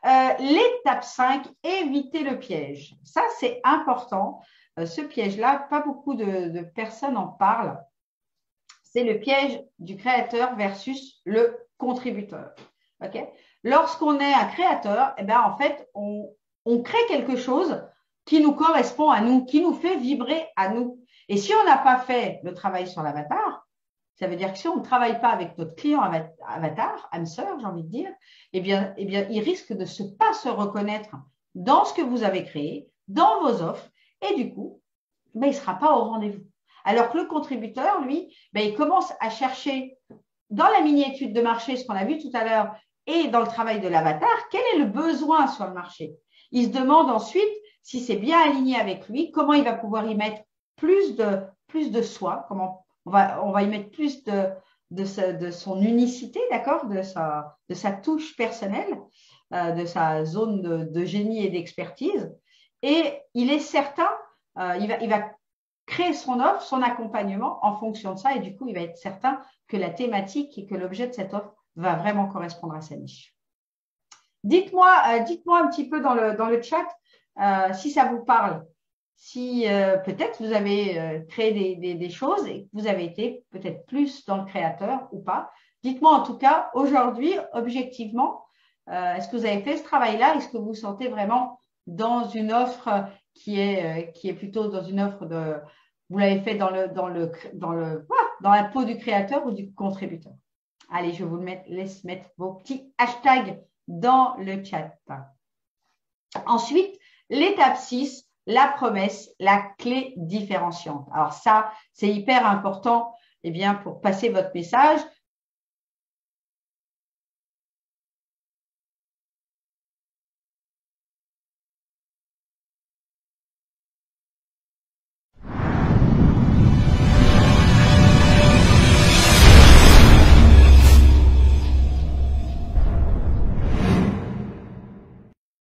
L'étape 5, éviter le piège. Ça, c'est important. Ce piège-là, pas beaucoup de personnes en parlent. C'est le piège du créateur versus le contributeur. Okay. Lorsqu'on est un créateur, eh ben, en fait, on crée quelque chose qui nous correspond à nous, qui nous fait vibrer à nous. Et si on n'a pas fait le travail sur l'avatar, ça veut dire que si on ne travaille pas avec notre client avatar, âme sœur, j'ai envie de dire, eh bien, il risque de pas se reconnaître dans ce que vous avez créé, dans vos offres, et du coup, ben, il ne sera pas au rendez-vous. Alors que le contributeur, lui, ben, il commence à chercher dans la mini-étude de marché, ce qu'on a vu tout à l'heure, et dans le travail de l'avatar, quel est le besoin sur le marché. Il se demande ensuite si c'est bien aligné avec lui, comment il va pouvoir y mettre plus de soi, comment on va y mettre plus de son unicité, d'accord, de sa touche personnelle, de sa zone de génie et d'expertise. Et il est certain, il va créer son offre, son accompagnement en fonction de ça, et du coup, il va être certain que la thématique et que l'objet de cette offre va vraiment correspondre à sa niche. Dites-moi un petit peu dans le chat si ça vous parle, si peut-être vous avez créé des choses et que vous avez été peut-être plus dans le créateur ou pas. Dites-moi en tout cas, aujourd'hui, objectivement, est-ce que vous avez fait ce travail-là? Est-ce que vous vous sentez vraiment dans une offre qui est plutôt dans une offre de… Vous l'avez fait dans la peau du créateur ou du contributeur? Allez, je vous laisse mettre vos petits hashtags dans le chat. Ensuite, l'étape 6, la promesse, la clé différenciante. Alors ça, c'est hyper important pour passer votre message.